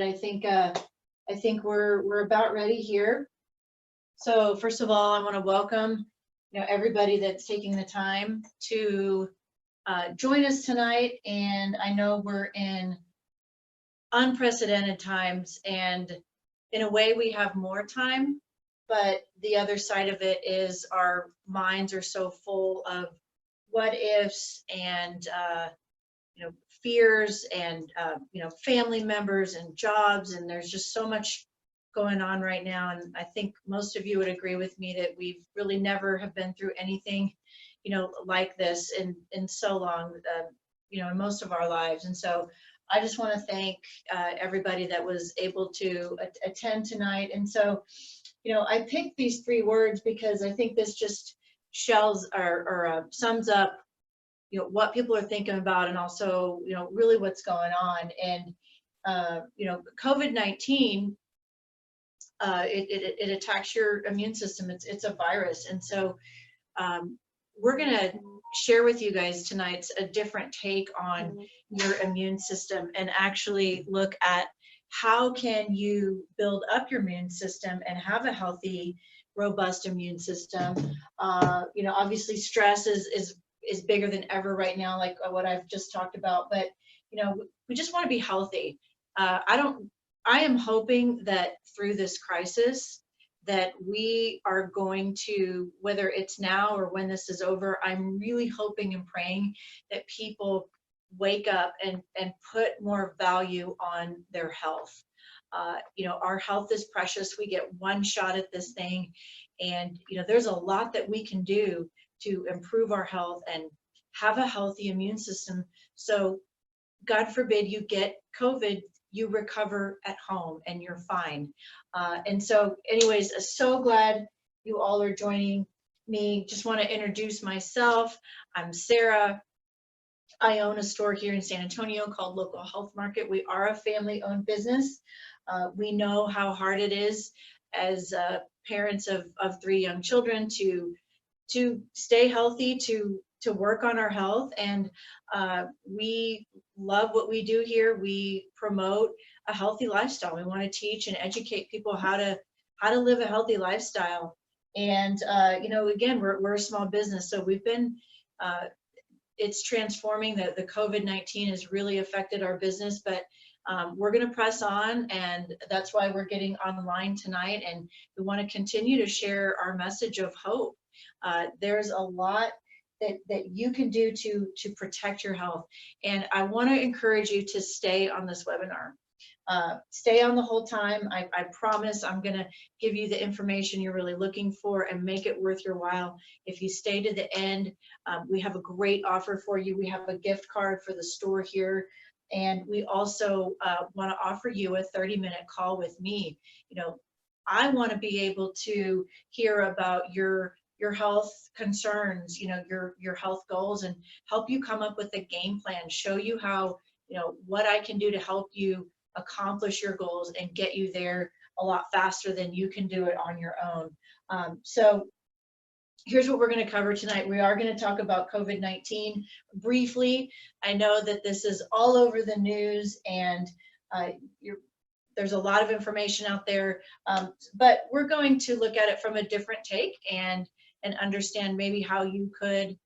I think we're about ready here. So first of all, I want to welcome everybody that's taking the time to join us tonight. And I know we're in unprecedented times, and in a way we have more time, but the other side of it is our minds are so full of what ifs and fears and family members and jobs, and there's just so much going on right now. And I think most of you would agree with me that we've really never have been through anything like this in so long, in most of our lives. And so I just want to thank everybody that was able to attend tonight. And so I picked these 3 words because I think this just sums up what people are thinking about, and also really what's going on. And COVID-19, it attacks your immune system. It's a virus. And so we're going to share with you guys tonight a different take on your immune system, and actually look at how can you build up your immune system and have a healthy, robust immune system. Obviously stress is bigger than ever right now, like what I've just talked about, but we just want to be healthy. I am hoping that through this crisis that we are going to, whether it's now or when this is over, I'm really hoping and praying that people wake up and put more value on their health. Our health is precious. We get one shot at this thing, and there's a lot that we can do to improve our health and have a healthy immune system. So God forbid you get COVID, you recover at home and you're fine. And so anyways, so glad you all are joining me. Just want to introduce myself. I'm Sarah. I own a store here in San Antonio called Local Health Market. We are a family-owned business. We know how hard it is as parents of 3 young children to stay healthy, to work on our health. And we love what we do here. We promote a healthy lifestyle. We want to teach and educate people how to live a healthy lifestyle. And again, we're a small business, so we've been it's transforming. The COVID-19 has really affected our business, but we're going to press on, and that's why we're getting online tonight. And we want to continue to share our message of hope. There's a lot that you can do to protect your health. And I want to encourage you to stay on this webinar. Stay on the whole time. I promise I'm going to give you the information you're really looking for and make it worth your while. If you stay to the end, we have a great offer for you. We have a gift card for the store here. And we also want to offer you a 30-minute call with me. I want to be able to hear about your health concerns, your health goals, and help you come up with a game plan, show you how, what I can do to help you accomplish your goals and get you there a lot faster than you can do it on your own. So here's what we're going to cover tonight. We are going to talk about COVID-19 briefly. I know that this is all over the news, and there's a lot of information out there, but we're going to look at it from a different take and understand maybe how you could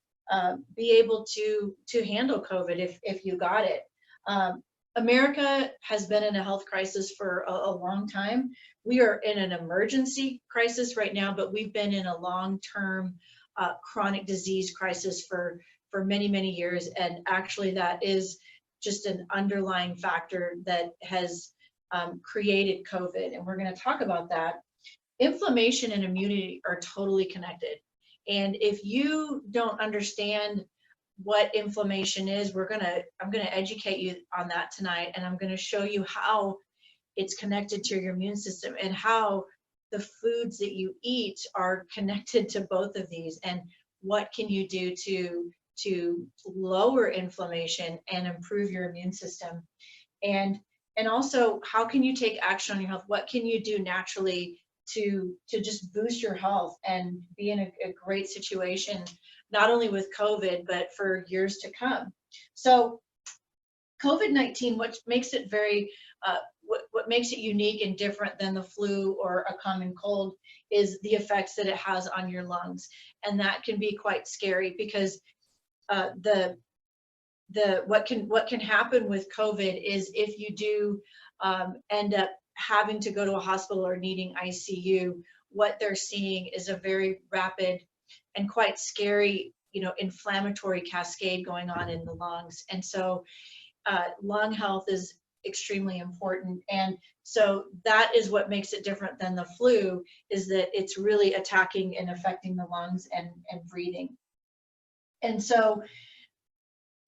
be able to handle COVID if you got it. America has been in a health crisis for a long time. We are in an emergency crisis right now, but we've been in a long-term chronic disease crisis for many, many years. And actually that is just an underlying factor that has created COVID. And we're going to talk about that. Inflammation and immunity are totally connected. And if you don't understand what inflammation is, I'm going to educate you on that tonight, and I'm going to show you how it's connected to your immune system and how the foods that you eat are connected to both of these, and what can you do to lower inflammation and improve your immune system. And also, how can you take action on your health? What can you do naturally to just boost your health and be in a great situation, not only with COVID, but for years to come. So COVID-19, what makes it very what makes it unique and different than the flu or a common cold is the effects that it has on your lungs. And that can be quite scary because what can happen with COVID is if you do end up having to go to a hospital or needing ICU, what they're seeing is a very rapid and quite scary, inflammatory cascade going on in the lungs. And so lung health is extremely important. And so that is what makes it different than the flu, is that it's really attacking and affecting the lungs and breathing. And so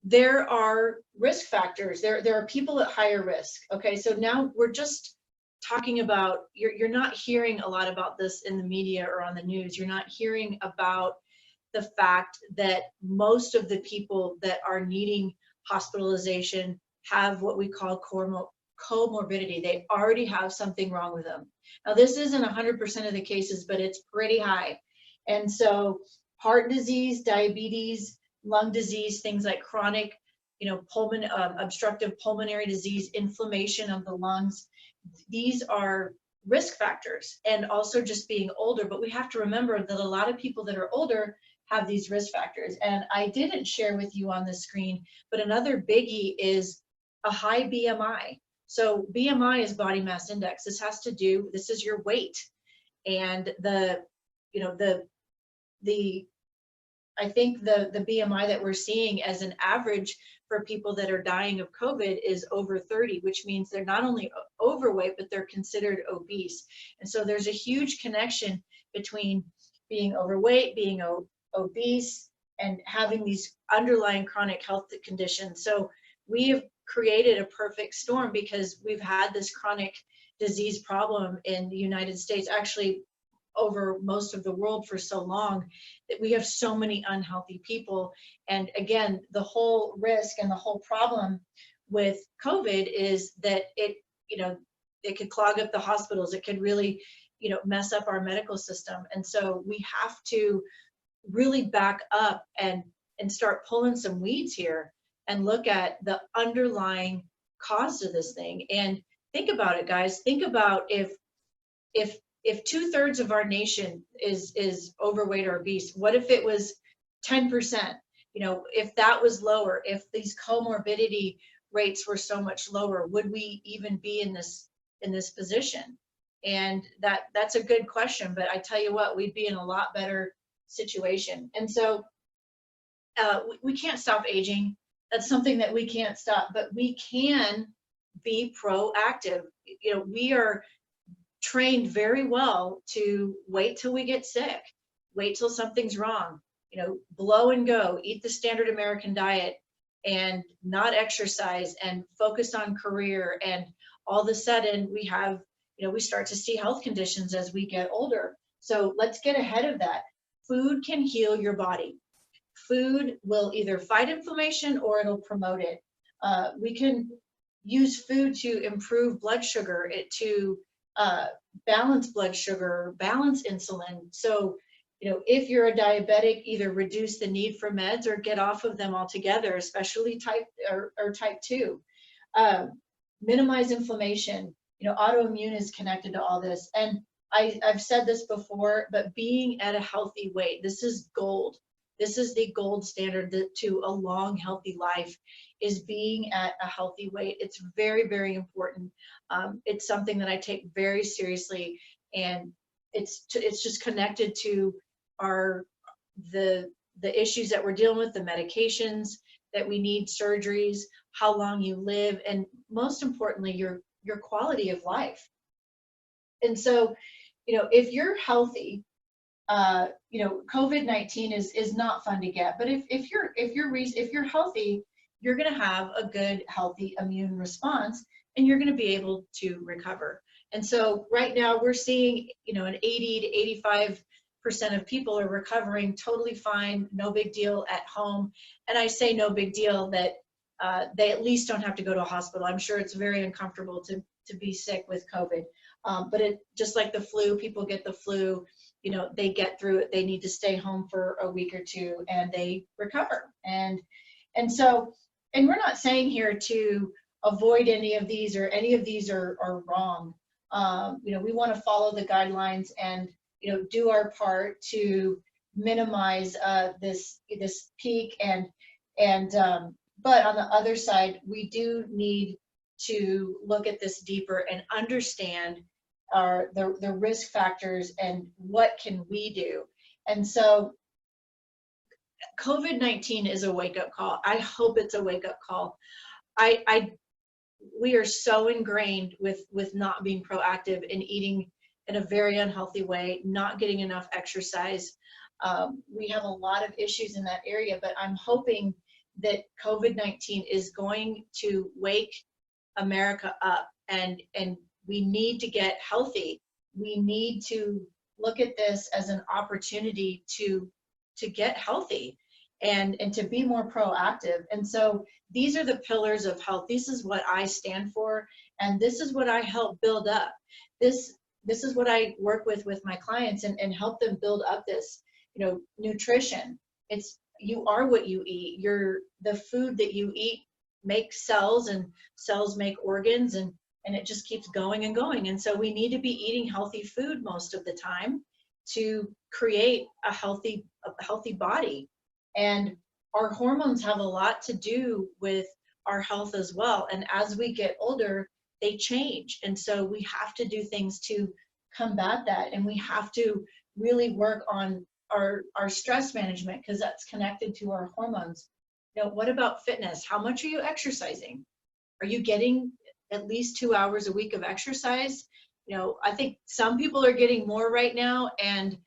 there are risk factors. There are people at higher risk. Okay, so now we're just talking about, you're not hearing a lot about this in the media or on the news. You're not hearing about the fact that most of the people that are needing hospitalization have what we call comorbidity. They already have something wrong with them. Now, this isn't 100% of the cases, but it's pretty high. And so heart disease, diabetes, lung disease, things like chronic, obstructive pulmonary disease, inflammation of the lungs, these are risk factors. And also just being older. But we have to remember that a lot of people that are older have these risk factors. And I didn't share with you on the screen, but another biggie is a high BMI. So BMI is body mass index. This is your weight. And I think the BMI that we're seeing as an average for people that are dying of COVID is over 30, which means they're not only overweight, but they're considered obese. And so there's a huge connection between being overweight, being obese, and having these underlying chronic health conditions. So we have created a perfect storm because we've had this chronic disease problem in the United States, actually over most of the world for so long, that we have so many unhealthy people. And again, the whole risk and the whole problem with COVID is that it could clog up the hospitals. It could really, mess up our medical system. And so we have to really back up and start pulling some weeds here and look at the underlying cause of this thing. And think about it, guys. Think about if 2/3 of our nation is overweight or obese, what if it was 10%? If that was lower, if these comorbidity rates were so much lower, would we even be in this position? And that's a good question, but I tell you what, we'd be in a lot better situation. And so we can't stop aging. That's something that we can't stop, but we can be proactive. We are trained very well to wait till we get sick, wait till something's wrong, blow and go, eat the standard American diet and not exercise and focus on career. And all of a sudden we have, we start to see health conditions as we get older. So let's get ahead of that. Food can heal your body. Food will either fight inflammation or it'll promote it. We can use food to improve blood sugar, to balance blood sugar, balance insulin. So, if you're a diabetic, either reduce the need for meds or get off of them altogether, especially type 2. Minimize inflammation. Autoimmune is connected to all this. And I've said this before, but being at a healthy weight, this is gold. This is the gold standard to a long, healthy life, is being at a healthy weight. It's very, very important. It's something that I take very seriously, and it's just connected to the issues that we're dealing with, the medications that we need, surgeries, how long you live, and most importantly, your quality of life. And so, if you're healthy, COVID-19 is not fun to get, but if you're healthy, you're going to have a good, healthy immune response, and you're going to be able to recover. And so right now we're seeing, an 80 to 85% of people are recovering totally fine, no big deal at home. And I say no big deal that they at least don't have to go to a hospital. I'm sure it's very uncomfortable to be sick with COVID. But it just like the flu, people get the flu, they get through it. They need to stay home for a week or two and they recover. And so, and we're not saying here to, avoid any of these, or any of these are wrong. You know, we want to follow the guidelines and, you know, do our part to minimize this peak. But on the other side, we do need to look at this deeper and understand the risk factors and what can we do. And so COVID-19 is a wake-up call. I hope it's a wake-up call. We are so ingrained with not being proactive and eating in a very unhealthy way, not getting enough exercise. We have a lot of issues in that area, but I'm hoping that COVID-19 is going to wake America up, and we need to get healthy. We need to look at this as an opportunity to get healthy and to be more proactive. And so these are the pillars of health. This is what I stand for, and this is what I help build up. This is what I work with my clients and help them build up this, you know, nutrition. It's, you are what you eat. The food that you eat makes cells, and cells make organs, and it just keeps going and going. And so we need to be eating healthy food most of the time to create a healthy body. And our hormones have a lot to do with our health as well. And as we get older, they change. And so we have to do things to combat that. And we have to really work on our stress management, because that's connected to our hormones. You know, what about fitness? How much are you exercising? Are you getting at least 2 hours a week of exercise? You know, I think some people are getting more right now. And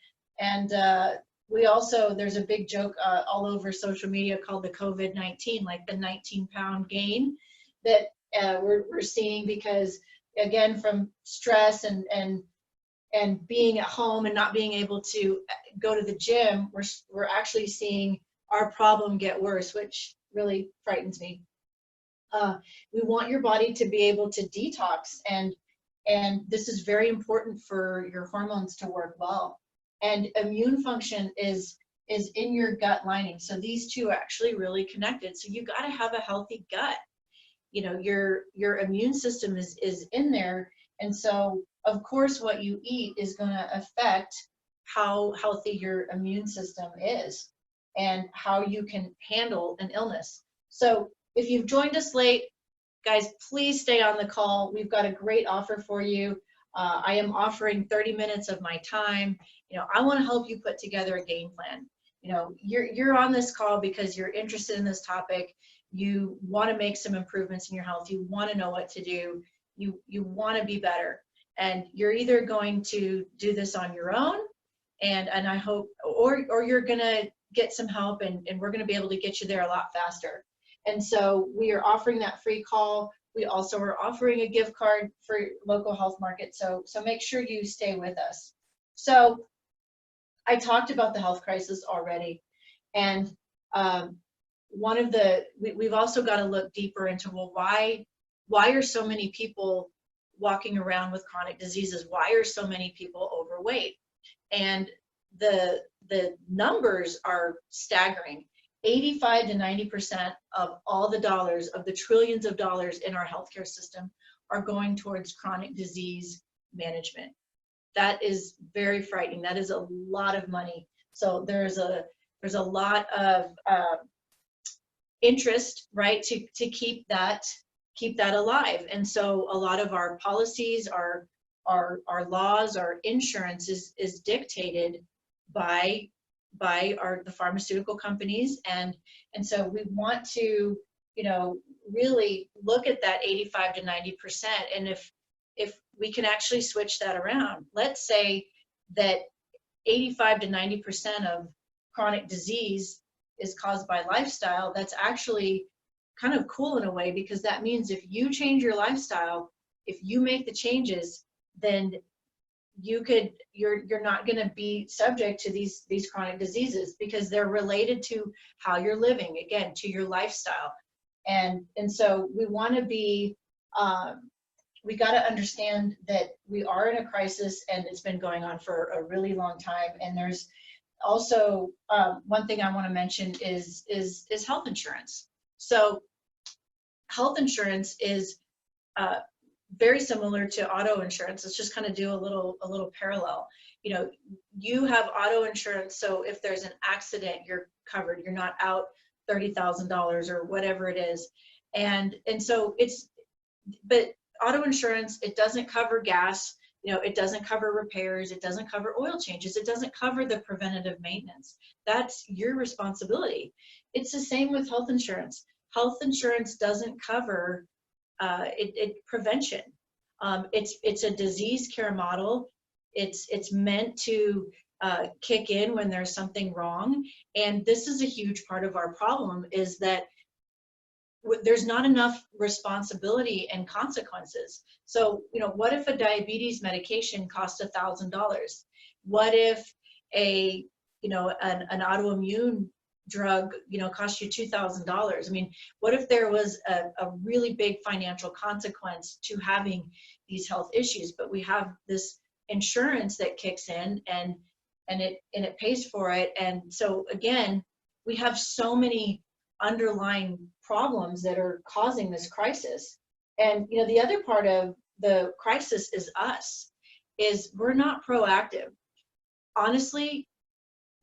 we also, there's a big joke all over social media called the COVID-19, like the 19-pound gain that we're seeing, because again, from stress and being at home and not being able to go to the gym, we're actually seeing our problem get worse, which really frightens me. We want your body to be able to detox, and this is very important for your hormones to work well. And immune function is in your gut lining. So these two are actually really connected. So you got to have a healthy gut. You know, your immune system is in there. And so of course what you eat is going to affect how healthy your immune system is and how you can handle an illness. So if you've joined us late, guys, please stay on the call. We've got a great offer for you. I am offering 30 minutes of my time. You know, I want to help you put together a game plan. You know, you're on this call because you're interested in this topic. You want to make some improvements in your health. You want to know what to do. You want to be better. And you're either going to do this on your own, and I hope, or you're going to get some help, and we're going to be able to get you there a lot faster. And so we are offering that free call. We also are offering a gift card for local health market. So make sure you stay with us. So I talked about the health crisis already. And we've also got to look deeper into, well, why are so many people walking around with chronic diseases? Why are so many people overweight? And the numbers are staggering. 85 to 90% of all the dollars, of the trillions of dollars in our healthcare system, are going towards chronic disease management. That is very frightening. That is a lot of money. So there's a lot of interest, right, to keep that alive. And so a lot of our policies, our laws, our insurance is dictated by the pharmaceutical companies, and so we want to, you know, really look at that 85 to 90%, and if we can actually switch that around. Let's say that 85 to 90% of chronic disease is caused by lifestyle. That's actually kind of cool in a way, because that means if you change your lifestyle, if you make the changes, then you're not going to be subject to these chronic diseases, because they're related to how you're living, again, to your lifestyle. And so we want to be, we got to understand that we are in a crisis, and it's been going on for a really long time. And there's also one thing I want to mention is health insurance. So health insurance is very similar to auto insurance. Let's just kind of do a little parallel. You know, you have auto insurance, so if there's an accident, you're covered. You're not out $30,000 or whatever it is. And so but auto insurance, it doesn't cover gas, you know, it doesn't cover repairs, it doesn't cover oil changes, it doesn't cover the preventative maintenance. That's your responsibility. It's the same with health insurance. Health insurance doesn't cover prevention. It's a disease care model. It's meant to kick in when there's something wrong. And this is a huge part of our problem, is that there's not enough responsibility and consequences. So, you know, what if a diabetes medication costs $1,000? What if an autoimmune drug, you know, costs you $2,000? I mean, what if there was a really big financial consequence to having these health issues? But we have this insurance that kicks in and it pays for it. And so again, we have so many underlying problems that are causing this crisis. And you know, the other part of the crisis is we're not proactive. Honestly,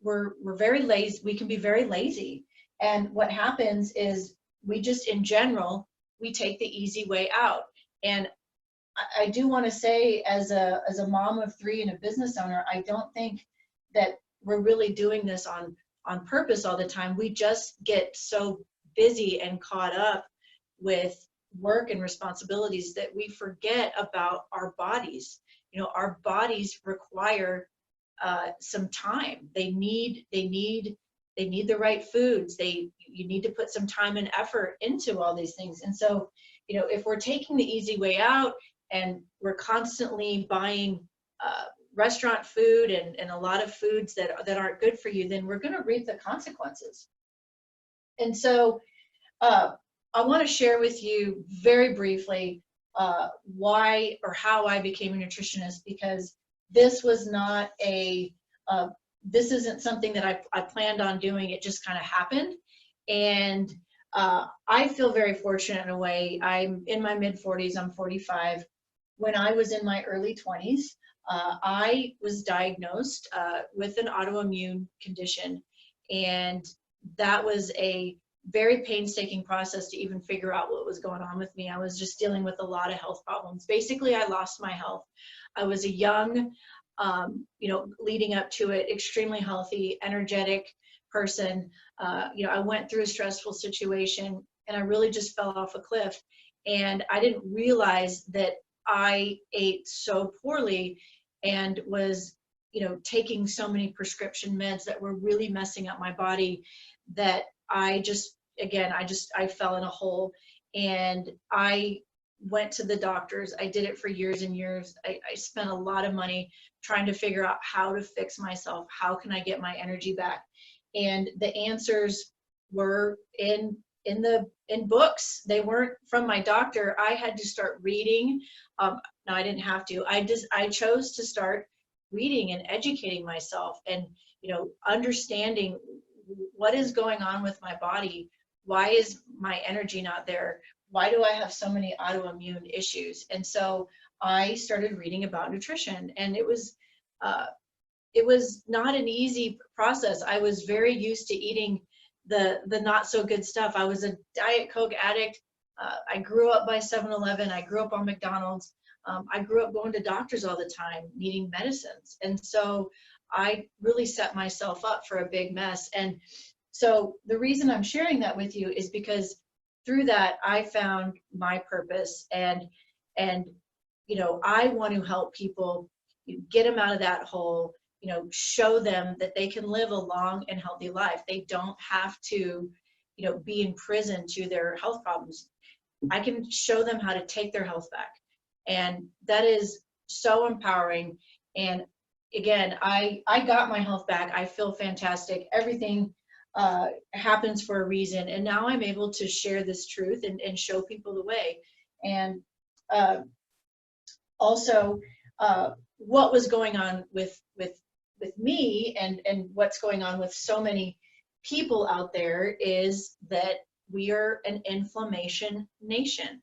we're very lazy. We can be very lazy. And what happens is we just, in general, we take the easy way out. And I do want to say, as a mom of 3 and a business owner, I don't think that we're really doing this on purpose all the time. We just get so busy and caught up with work and responsibilities that we forget about our bodies. You know, our bodies require some time. They need the right foods. You need to put some time and effort into all these things. And so, you know, if we're taking the easy way out and we're constantly buying restaurant food and a lot of foods that aren't good for you, then we're going to reap the consequences. And so I want to share with you very briefly why or how I became a nutritionist, because this was not this isn't something that I planned on doing. It just kind of happened. And I feel very fortunate in a way. I'm in my mid-40s, I'm 45. When I was in my early 20s, I was diagnosed with an autoimmune condition. And that was a very painstaking process to even figure out what was going on with me. I was just dealing with a lot of health problems. Basically, I lost my health. I was a young, leading up to it, extremely healthy, energetic person. I went through a stressful situation and I really just fell off a cliff. And I didn't realize that I ate so poorly and was, taking so many prescription meds that were really messing up my body, that I fell in a hole. And I went to the doctors. I did it for years and years. I spent a lot of money trying to figure out how to fix myself. How can I get my energy back? And the answers were in books. They weren't from my doctor. I had to start reading. No, I didn't have to. I chose to start reading and educating myself and, understanding what is going on with my body. Why is my energy not there? Why do I have so many autoimmune issues? And so I started reading about nutrition, and it was not an easy process. I was very used to eating the not so good stuff. I was a Diet Coke addict. I grew up by 7-Eleven. I grew up on McDonald's. I grew up going to doctors all the time, needing medicines. And so I really set myself up for a big mess. And so the reason I'm sharing that with you is because through that, I found my purpose, and I want to help people get them out of that hole, show them that they can live a long and healthy life. They don't have to, be in prison to their health problems. I can show them how to take their health back. And that is so empowering. And again, I got my health back. I feel fantastic. Everything happens for a reason. And now I'm able to share this truth and show people the way. And also what was going on with me and what's going on with so many people out there is that we are an inflammation nation.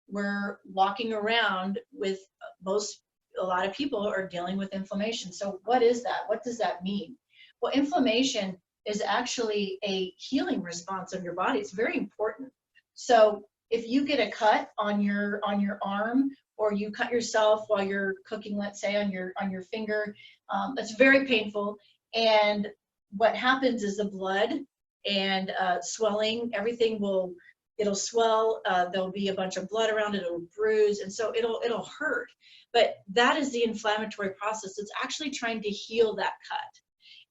We're walking around with a lot of people are dealing with inflammation. So what is that? What does that mean? Well, inflammation is actually a healing response of your body. It's very important. So if you get a cut on your arm, or you cut yourself while you're cooking, let's say on your finger, that's very painful. And what happens is the blood and swelling, everything it'll swell. There'll be a bunch of blood around it. It'll bruise, and so it'll hurt. But that is the inflammatory process. It's actually trying to heal that cut.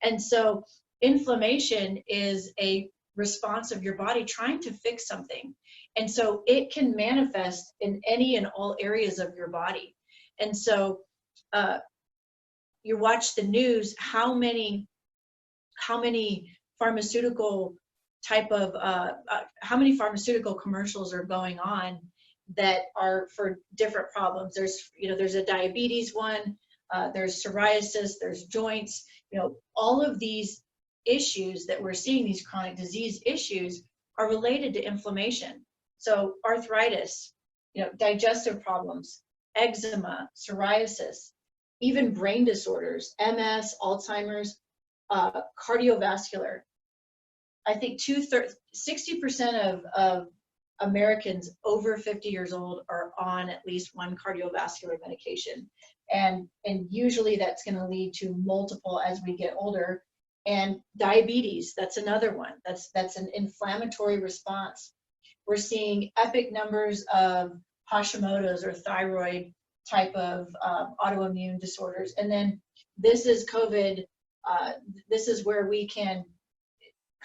And so inflammation is a response of your body trying to fix something. And so it can manifest in any and all areas of your body. And so you watch the news, how many pharmaceutical how many pharmaceutical commercials are going on that are for different problems. There's a diabetes one, there's psoriasis, there's joints, all of these issues that we're seeing, these chronic disease issues, are related to inflammation. So arthritis, digestive problems, eczema, psoriasis, even brain disorders, MS, Alzheimer's, cardiovascular. I think 60% of Americans over 50 years old are on at least one cardiovascular medication. And usually that's going to lead to multiple as we get older. And diabetes, that's another one. That's an inflammatory response. We're seeing epic numbers of Hashimoto's or thyroid type of autoimmune disorders. And then this is COVID. This is where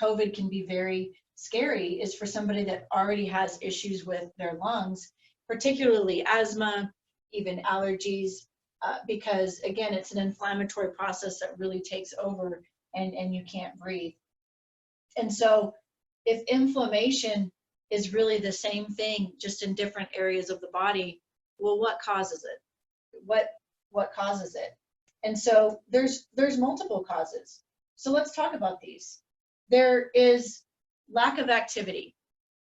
COVID can be very scary, is for somebody that already has issues with their lungs, particularly asthma, even allergies, because again, it's an inflammatory process that really takes over and you can't breathe. And so if inflammation is really the same thing, just in different areas of the body, well, what causes it? What causes it? And so there's multiple causes. So let's talk about these. There is lack of activity.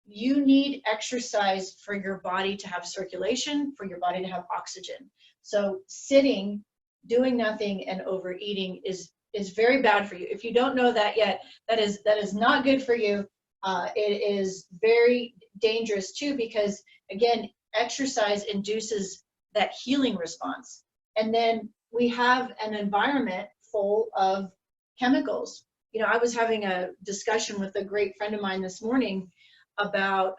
You need exercise for your body to have circulation, for your body to have oxygen. So sitting, doing nothing, and overeating is very bad for you. If you don't know that yet, that is not good for you. It is very dangerous too, because again, exercise induces that healing response. And then we have an environment full of chemicals. I was having a discussion with a great friend of mine this morning about,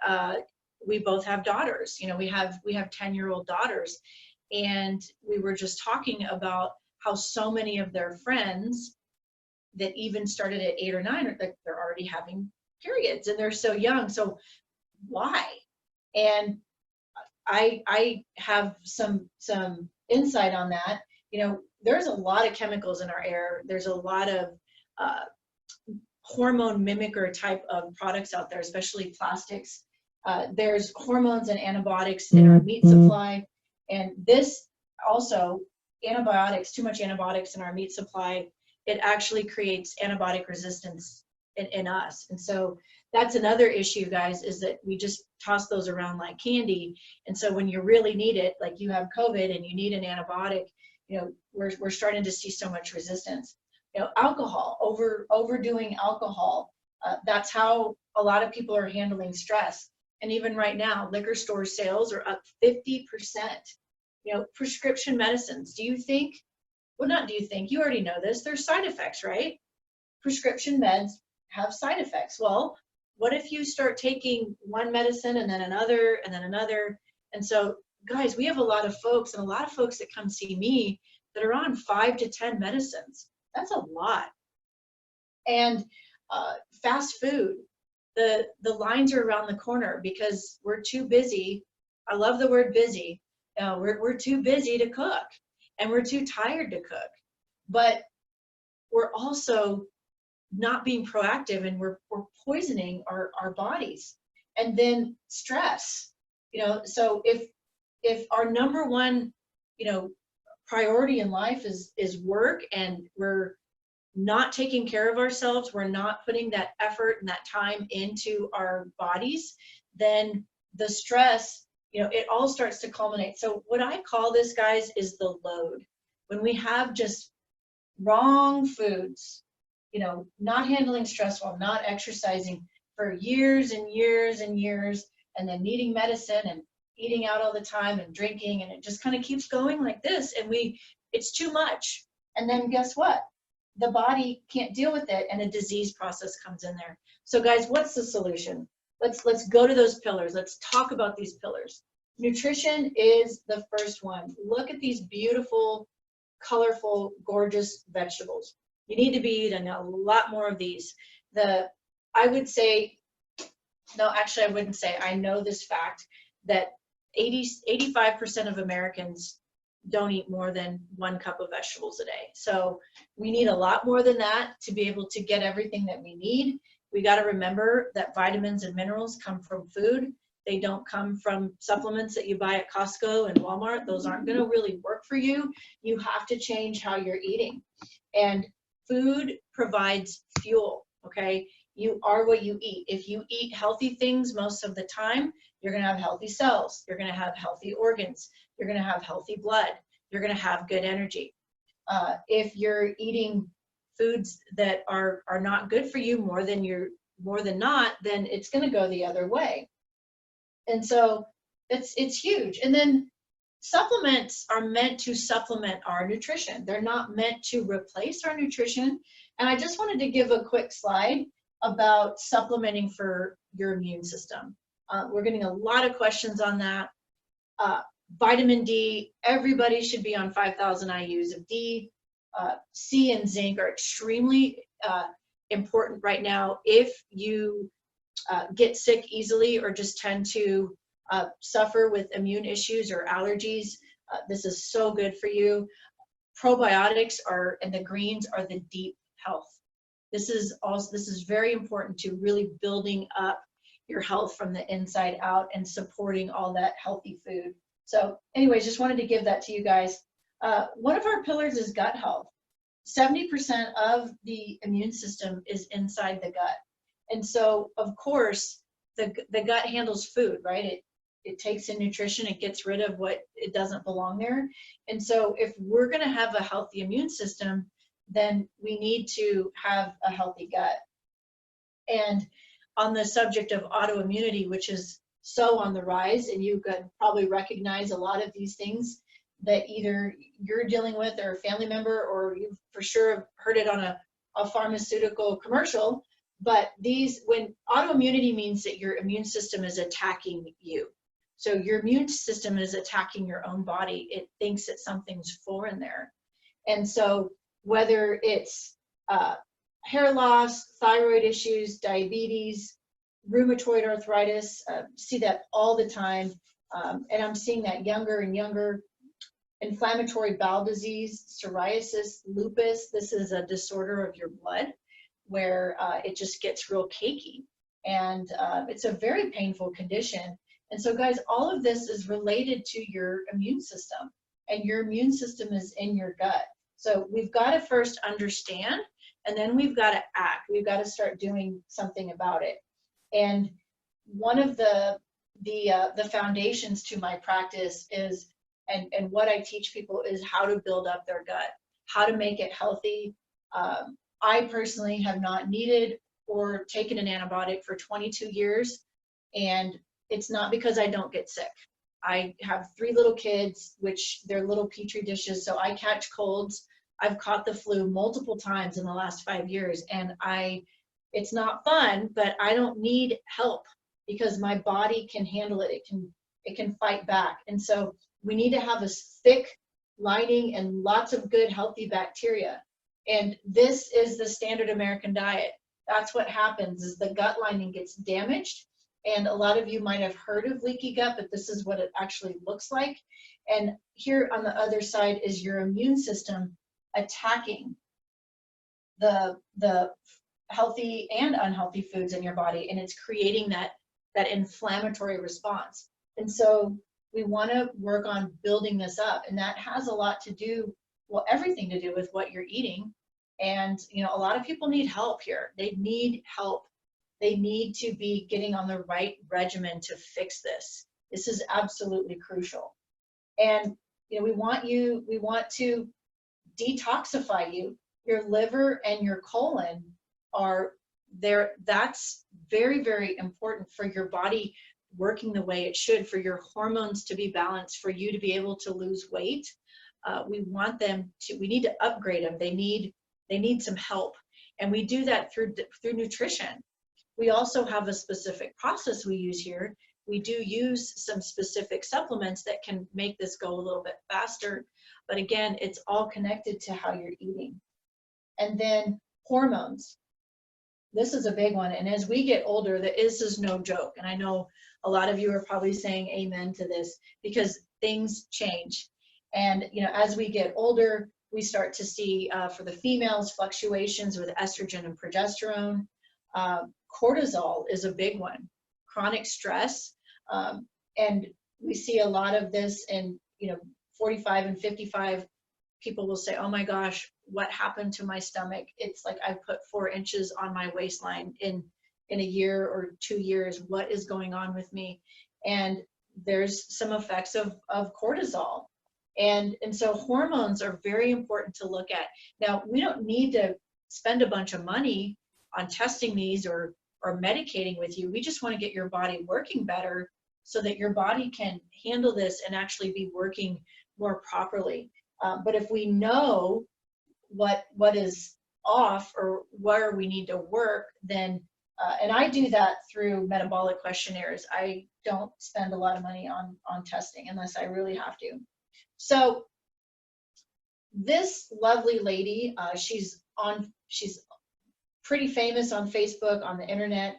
we both have daughters. We have 10-year-old daughters, and we were just talking about how so many of their friends that even started at 8 or 9, they're already having periods, and they're so young. So why? And I have some insight on that. There's a lot of chemicals in our air. There's a lot of hormone mimicker type of products out there, especially plastics. There's hormones and antibiotics in our meat supply. And this also, antibiotics, too much antibiotics in our meat supply, it actually creates antibiotic resistance in us. And so that's another issue, guys, is that we just toss those around like candy. And so when you really need it, like you have COVID and you need an antibiotic, we're starting to see so much resistance. Alcohol, overdoing alcohol, that's how a lot of people are handling stress. And even right now, liquor store sales are up 50%. Prescription medicines, you already know this, there's side effects, right? Prescription meds have side effects. Well, what if you start taking one medicine and then another and then another? And so, guys, we have a lot of folks that come see me that are on 5 to 10 medicines. That's a lot. And fast food, the lines are around the corner because we're too busy. I love the word busy. We're too busy to cook, and we're too tired to cook. But we're also not being proactive, and we're poisoning our bodies. And then stress. So if our number one priority in life is work, and we're not taking care of ourselves, we're not putting that effort and that time into our bodies, then the stress, you know, it all starts to culminate. So what I call this, guys, is the load. When we have just wrong foods, you know, not handling stress well, not exercising for years and years and years, and then needing medicine and eating out all the time and drinking, and it just kind of keeps going like this, and it's too much. And then guess what? The body can't deal with it, and a disease process comes in there. So guys, what's the solution? Let's go to those pillars. Let's talk about these pillars. Nutrition is the first one. Look at these beautiful, colorful, gorgeous vegetables. You need to be eating a lot more of these. I would say, no, actually I wouldn't say, I know this fact that 85% of Americans don't eat more than 1 cup of vegetables a day. So we need a lot more than that to be able to get everything that we need. We got to remember that vitamins and minerals come from food. They don't come from supplements that you buy at Costco and Walmart. Those aren't going to really work for you. You have to change how you're eating. And food provides fuel, okay? You are what you eat. If you eat healthy things most of the time, you're going to have healthy cells. You're going to have healthy organs. You're going to have healthy blood. You're going to have good energy. If you're eating foods that are not good for you more than not, then it's going to go the other way. And so it's huge. And then supplements are meant to supplement our nutrition. They're not meant to replace our nutrition. And I just wanted to give a quick slide about supplementing for your immune system. We're getting a lot of questions on that. Vitamin D, everybody should be on 5,000 IUs of D. C and zinc are extremely important right now. If you get sick easily or just tend to suffer with immune issues or allergies, this is so good for you. Probiotics and the greens are the deep health. This is very important to really building up your health from the inside out and supporting all that healthy food. So anyways, just wanted to give that to you guys. One of our pillars is gut health. 70% of the immune system is inside the gut. And so, of course, the gut handles food, right? It takes in nutrition, it gets rid of what it doesn't belong there. And so if we're going to have a healthy immune system, then we need to have a healthy gut. And on the subject of autoimmunity, which is so on the rise, and you could probably recognize a lot of these things that either you're dealing with or a family member, or you've for sure heard it on a pharmaceutical commercial. But when autoimmunity means that your immune system is attacking you. So your immune system is attacking your own body. It thinks that something's foreign there. And so whether it's hair loss, thyroid issues, diabetes, rheumatoid arthritis, see that all the time. And I'm seeing that younger and younger. Inflammatory bowel disease, psoriasis, lupus. This is a disorder of your blood where it just gets real cakey. And it's a very painful condition. And so guys, all of this is related to your immune system, and your immune system is in your gut. So we've got to first understand, and then we've got to act. We've got to start doing something about it. And one of the foundations to my practice is, and what I teach people is how to build up their gut, how to make it healthy. I personally have not needed or taken an antibiotic for 22 years, and it's not because I don't get sick. I have 3 little kids, which they're little petri dishes, so I catch colds. I've caught the flu multiple times in the last 5 years, and it's not fun, but I don't need help because my body can handle it. It can fight back. And so we need to have a thick lining and lots of good healthy bacteria. And this is the standard American diet. That's what happens, is the gut lining gets damaged. And a lot of you might have heard of leaky gut, but this is what it actually looks like. And here on the other side is your immune system attacking the healthy and unhealthy foods in your body, and it's creating that inflammatory response. And so we want to work on building this up, and that has a lot to do, well, everything to do with what you're eating. And, you know, a lot of people need help here. They need help. They need to be getting on the right regimen to fix this. This is absolutely crucial. And, you know, we want to detoxify you. Your liver and your colon are there. That's very, very important for your body working the way it should, for your hormones to be balanced, for you to be able to lose weight. We need to upgrade them. They need some help. And we do that through nutrition. We also have a specific process we use here. We do use some specific supplements that can make this go a little bit faster. But again, it's all connected to how you're eating. And then hormones. This is a big one. And as we get older, this is no joke. And I know a lot of you are probably saying amen to this, because things change. And, you know, as we get older, we start to see for the females fluctuations with estrogen and progesterone. Cortisol is a big one. Chronic stress. And we see a lot of this in, you know, 45 and 55. People will say, oh my gosh, what happened to my stomach? It's like I put 4 inches on my waistline in a year or 2 years. What is going on with me? And there's some effects of cortisol. And so hormones are very important to look at. Now, we don't need to spend a bunch of money on testing these or medicating with you. We just want to get your body working better so that your body can handle this and actually be working more properly. But if we know what is off or where we need to work, then, and I do that through metabolic questionnaires. I don't spend a lot of money on testing unless I really have to. So this lovely lady, she's pretty famous on Facebook, on the internet.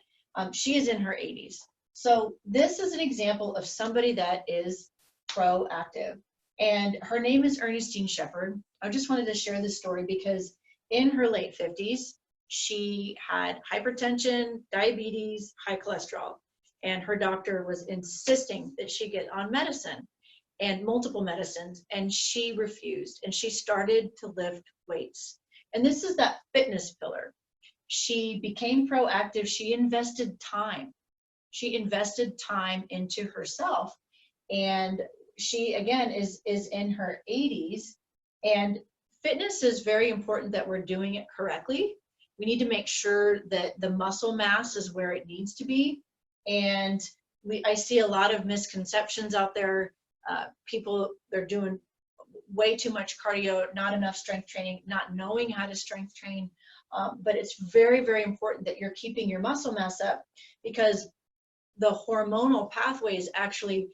She is in her 80s. So this is an example of somebody that is proactive. And her name is Ernestine Shepard. I just wanted to share this story because in her late 50s, she had hypertension, diabetes, high cholesterol, and her doctor was insisting that she get on medicine and multiple medicines, and she refused, and she started to lift weights. And this is that fitness pillar. She became proactive. She invested time. She invested time into herself. And she, again, is in her 80s. And fitness is very important that we're doing it correctly. We need to make sure that the muscle mass is where it needs to be. And I see a lot of misconceptions out there. People, they're doing way too much cardio, not enough strength training, not knowing how to strength train. But it's very, very important that you're keeping your muscle mass up, because the hormonal pathways actually,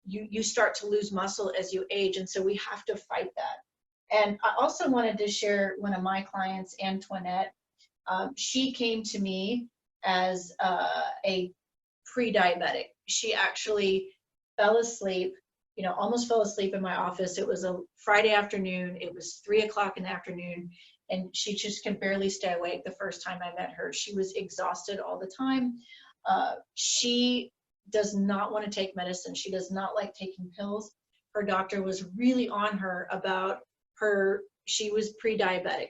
you start to lose muscle as you age. And so we have to fight that. And I also wanted to share one of my clients, Antoinette. She came to me as a pre-diabetic. She actually fell asleep, almost fell asleep in my office. It was a Friday afternoon. It was 3 o'clock in the afternoon, and she just could barely stay awake the first time I met her. She was exhausted all the time. She does not want to take medicine. She does not like taking pills. Her doctor was really on her about she was pre-diabetic.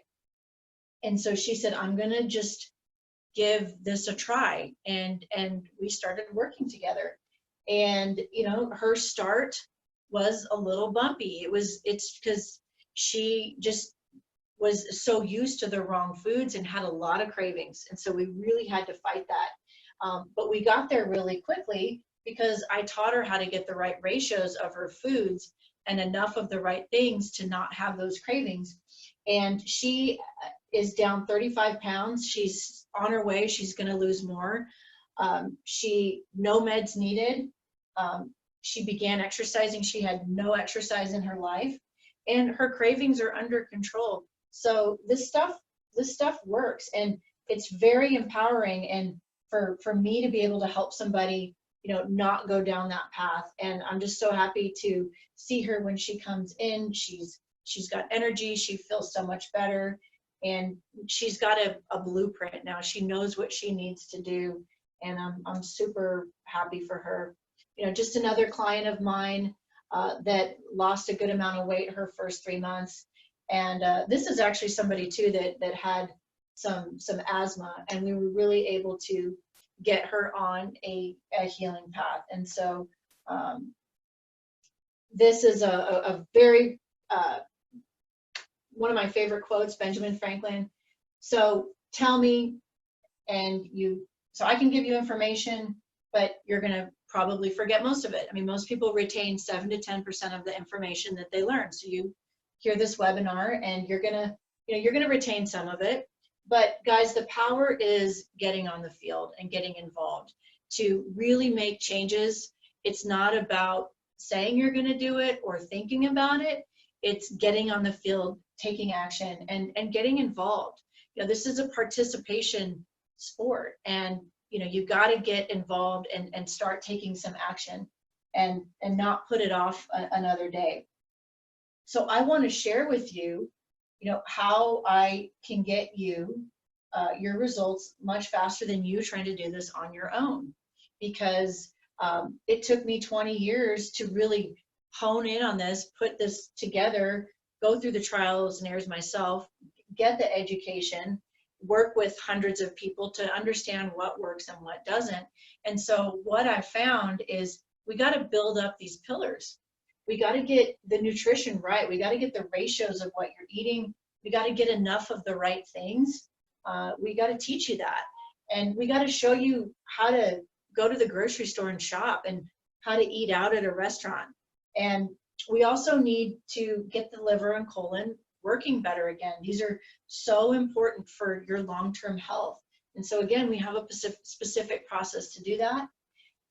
And so she said, I'm going to just give this a try. And we started working together. And, her start was a little bumpy. It's because she just was so used to the wrong foods and had a lot of cravings. And so we really had to fight that. But we got there really quickly because I taught her how to get the right ratios of her foods and enough of the right things to not have those cravings. And she is down 35 pounds. She's on her way. She's going to lose more. No meds needed. She began exercising. She had no exercise in her life, and her cravings are under control. So this stuff works, and it's very empowering. And for me to be able to help somebody, not go down that path. And I'm just so happy to see her when she comes in. She's got energy. She feels so much better. And she's got a blueprint now. She knows what she needs to do. And I'm super happy for her. Just another client of mine that lost a good amount of weight her first 3 months. And this is actually somebody too that had some asthma, and we were really able to get her on a healing path. And so this is a very one of my favorite quotes, Benjamin Franklin. So tell me, and so I can give you information, but you're going to probably forget most of it. I mean, most people retain 7 to 10% of the information that they learn. So you hear this webinar and you're going to retain some of it. But guys, the power is getting on the field and getting involved to really make changes. It's not about saying you're going to do it or thinking about it. It's getting on the field, taking action, and getting involved. This is a participation sport, and you've got to get involved and start taking some action and not put it off another day. So I want to share with you, how I can get you your results much faster than you trying to do this on your own, because it took me 20 years to really hone in on this, put this together, go through the trials and errors myself, get the education, work with hundreds of people to understand what works and what doesn't. And so what I found is we got to build up these pillars. We got to get the nutrition right. We got to get the ratios of what you're eating. We got to get enough of the right things. We got to teach you that. And we got to show you how to go to the grocery store and shop, and how to eat out at a restaurant. And we also need to get the liver and colon working better again. These are so important for your long-term health. And so again, we have a specific process to do that.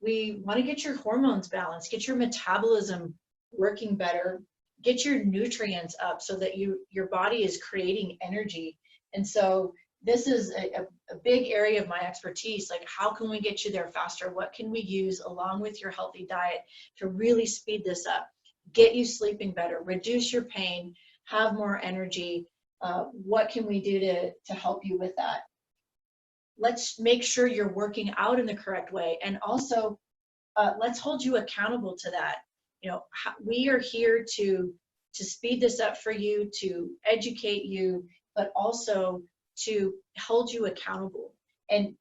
We want to get your hormones balanced, get your metabolism working better, get your nutrients up so that your body is creating energy. And so this is a big area of my expertise. Like, how can we get you there faster? What can we use along with your healthy diet to really speed this up, get you sleeping better, reduce your pain, have more energy? What can we do to help you with that? Let's make sure you're working out in the correct way. And also, let's hold you accountable to that. We are here to speed this up for you, to educate you, but also to hold you accountable. And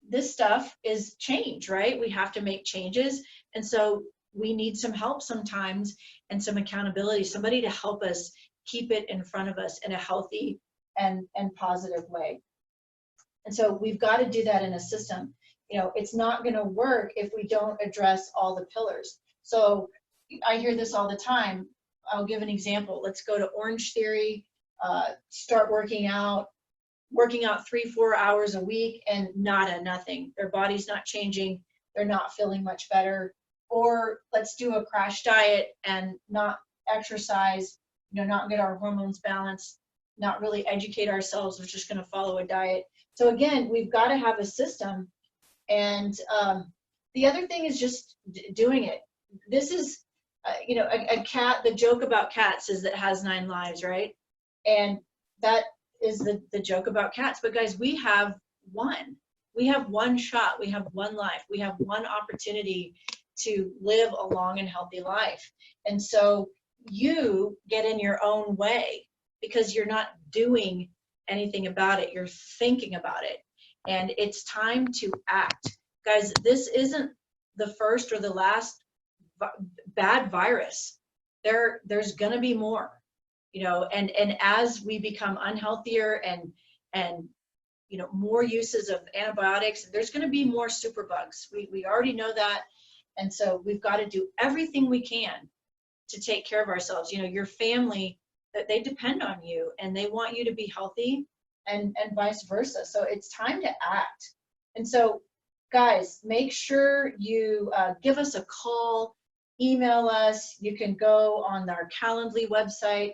this stuff is change, right? We have to make changes. And so we need some help sometimes and some accountability, somebody to help us keep it in front of us in a healthy and positive way. And so we've got to do that in a system. It's not going to work if we don't address all the pillars. So I hear this all the time. I'll give an example. Let's go to Orange Theory, start working out 3-4 hours a week, and nothing. Their body's not changing. They're not feeling much better. Or let's do a crash diet and not exercise, not get our hormones balanced, not really educate ourselves. We're just going to follow a diet. So again, we've got to have a system. And the other thing is just doing it. This is, a cat, the joke about cats is that it has 9 lives, right? And that is the joke about cats. But guys, we have one. We have one shot. We have one life. We have one opportunity to live a long and healthy life. And so you get in your own way because you're not doing anything about it. You're thinking about it. And it's time to act. Guys, this isn't the first or the last bad virus. There's going to be more. And as we become unhealthier and more uses of antibiotics, there's going to be more superbugs. We already know that. And so we've got to do everything we can to take care of ourselves. Your family, that they depend on you and they want you to be healthy, and vice versa. So it's time to act. And so guys, make sure you give us a call, email us. You can go on our Calendly website.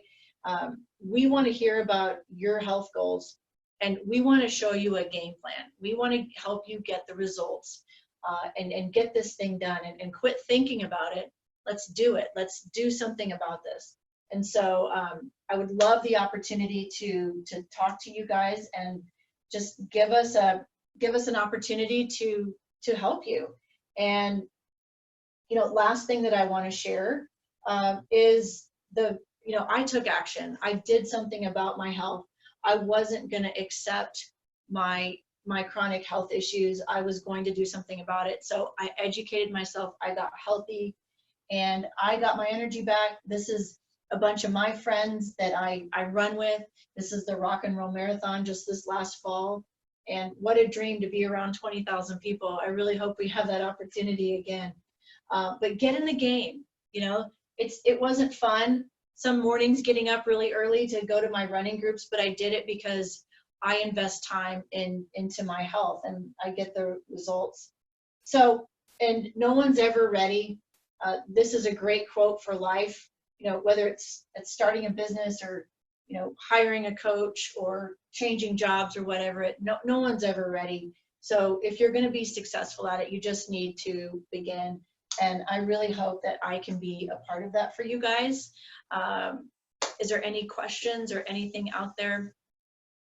We want to hear about your health goals, and we want to show you a game plan. We want to help you get the results and get this thing done, and quit thinking about it. Let's do it. Let's do something about this. And so I would love the opportunity to talk to you guys and just give us an opportunity to help you. And last thing that I want to share is you know, I took action. I did something about my health. I wasn't going to accept my chronic health issues. I was going to do something about it. So I educated myself. I got healthy and I got my energy back. This is a bunch of my friends that I run with. This is the Rock and Roll Marathon just this last fall. And what a dream to be around 20,000 people. I really hope we have that opportunity again. But get in the game. You know, it wasn't fun. Some mornings getting up really early to go to my running groups, but I did it because I invest time into my health and I get the results. So, and no one's ever ready. This is a great quote for life. You know, whether it's starting a business or, you know, hiring a coach or changing jobs or whatever, no one's ever ready. So if you're going to be successful at it, you just need to begin. And I really hope that I can be a part of that for you guys. Is there any questions or anything out there?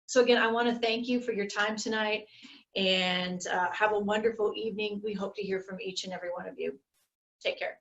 So again, I want to thank you for your time tonight and have a wonderful evening. We hope to hear from each and every one of you. Take care.